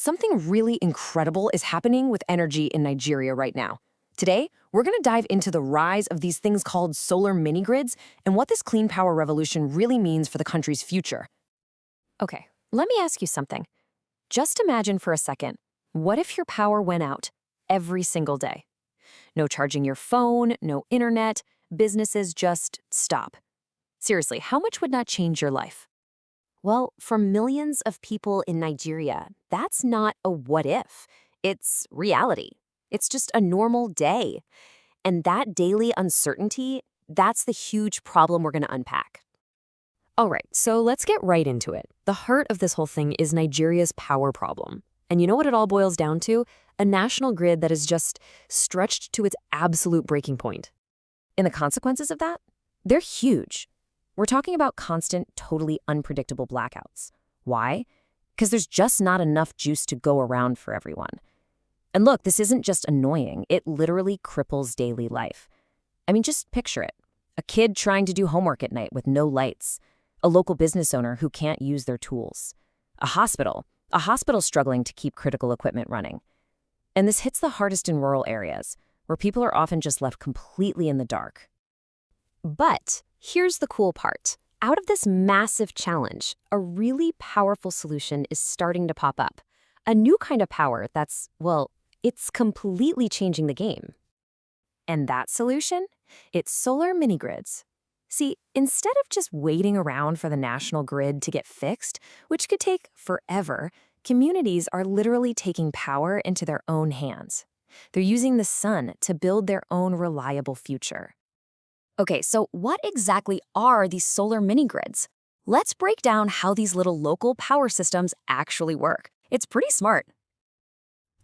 Something really incredible is happening with energy in Nigeria right now. Today, we're going to dive into the rise of these things called solar mini-grids and what this clean power revolution really means for the country's future. Okay, let me ask you something. Just imagine for a second, what if your power went out every single day? No charging your phone, no internet, businesses just stop. Seriously, how much would that change your life? Well, for millions of people in Nigeria, that's not a what if. It's reality. It's just a normal day. And that daily uncertainty, that's the huge problem we're going to unpack. All right, so let's get right into it. The heart of this whole thing is Nigeria's power problem. And you know what it all boils down to? A national grid that is just stretched to its absolute breaking point. And the consequences of that? They're huge. We're talking about constant, totally unpredictable blackouts. Why? Because there's just not enough juice to go around for everyone. And look, this isn't just annoying. It literally cripples daily life. I mean, just picture it. A kid trying to do homework at night with no lights. A local business owner who can't use their tools. A hospital struggling to keep critical equipment running. And this hits the hardest in rural areas, where people are often just left completely in the dark. But here's the cool part. Out of this massive challenge, a really powerful solution is starting to pop up. A new kind of power that's, well, it's completely changing the game. And that solution? It's solar mini-grids. See, instead of just waiting around for the national grid to get fixed, which could take forever, communities are literally taking power into their own hands. They're using the sun to build their own reliable future. Okay, so what exactly are these solar mini-grids? Let's break down how these little local power systems actually work. It's pretty smart.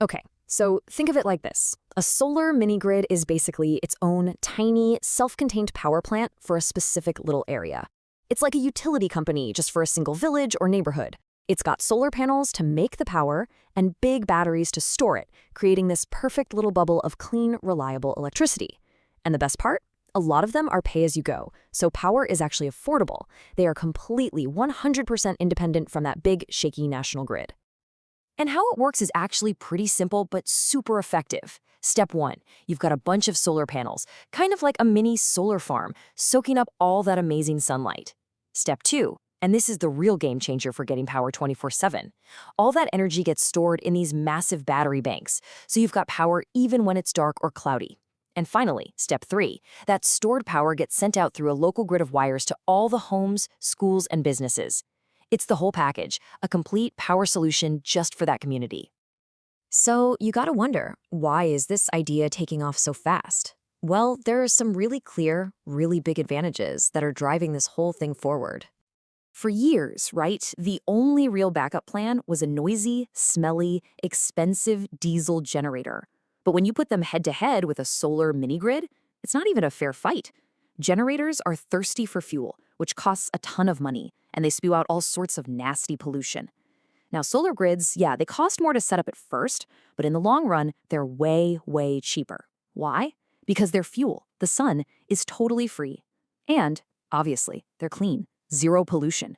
Okay, so think of it like this. A solar mini-grid is basically its own tiny, self-contained power plant for a specific little area. It's like a utility company just for a single village or neighborhood. It's got solar panels to make the power and big batteries to store it, creating this perfect little bubble of clean, reliable electricity. And the best part? A lot of them are pay-as-you-go, so power is actually affordable. They are completely 100% independent from that big, shaky national grid. And how it works is actually pretty simple but super effective. Step 1, you've got a bunch of solar panels, kind of like a mini solar farm, soaking up all that amazing sunlight. Step 2, and this is the real game changer for getting power 24/7. All that energy gets stored in these massive battery banks, so you've got power even when it's dark or cloudy. And finally, step 3, that stored power gets sent out through a local grid of wires to all the homes, schools, and businesses. It's the whole package, a complete power solution just for that community. So you gotta wonder, why is this idea taking off so fast? Well, there are some really clear, really big advantages that are driving this whole thing forward. For years, right, the only real backup plan was a noisy, smelly, expensive diesel generator. But when you put them head-to-head with a solar mini-grid, it's not even a fair fight. Generators are thirsty for fuel, which costs a ton of money, and they spew out all sorts of nasty pollution. Now, solar grids, yeah, they cost more to set up at first, but in the long run, they're way, way cheaper. Why? Because their fuel, the sun, is totally free. And, obviously, they're clean, zero pollution.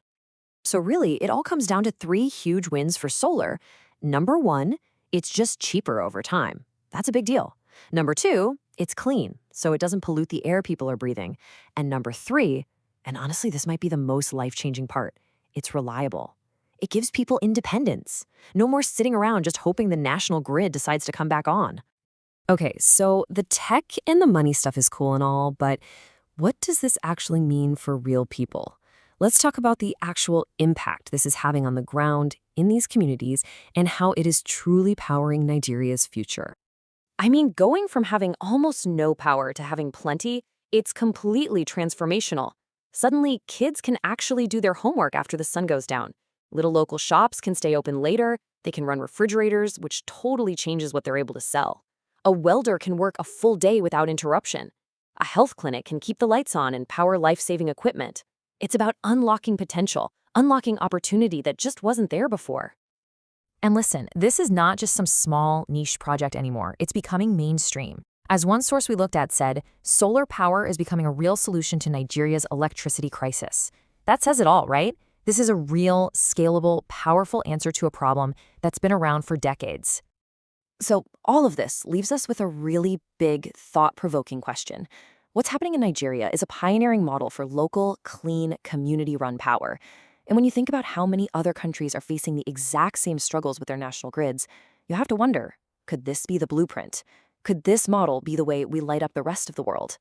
So really, it all comes down to 3 huge wins for solar. Number 1, it's just cheaper over time. That's a big deal. Number 2, it's clean, so it doesn't pollute the air people are breathing. And number 3, and honestly, this might be the most life-changing part, it's reliable. It gives people independence. No more sitting around just hoping the national grid decides to come back on. Okay, so the tech and the money stuff is cool and all, but what does this actually mean for real people? Let's talk about the actual impact this is having on the ground in these communities and how it is truly powering Nigeria's future. I mean, going from having almost no power to having plenty, it's completely transformational. Suddenly, kids can actually do their homework after the sun goes down. Little local shops can stay open later, they can run refrigerators, which totally changes what they're able to sell. A welder can work a full day without interruption. A health clinic can keep the lights on and power life-saving equipment. It's about unlocking potential, unlocking opportunity that just wasn't there before. And listen, this is not just some small niche project anymore. It's becoming mainstream. As one source we looked at said, solar power is becoming a real solution to Nigeria's electricity crisis. That says it all, right? This is a real, scalable, powerful answer to a problem that's been around for decades. So, all of this leaves us with a really big, thought provoking question. What's happening in Nigeria is a pioneering model for local, clean, community run power. And when you think about how many other countries are facing the exact same struggles with their national grids, you have to wonder, could this be the blueprint? Could this model be the way we light up the rest of the world?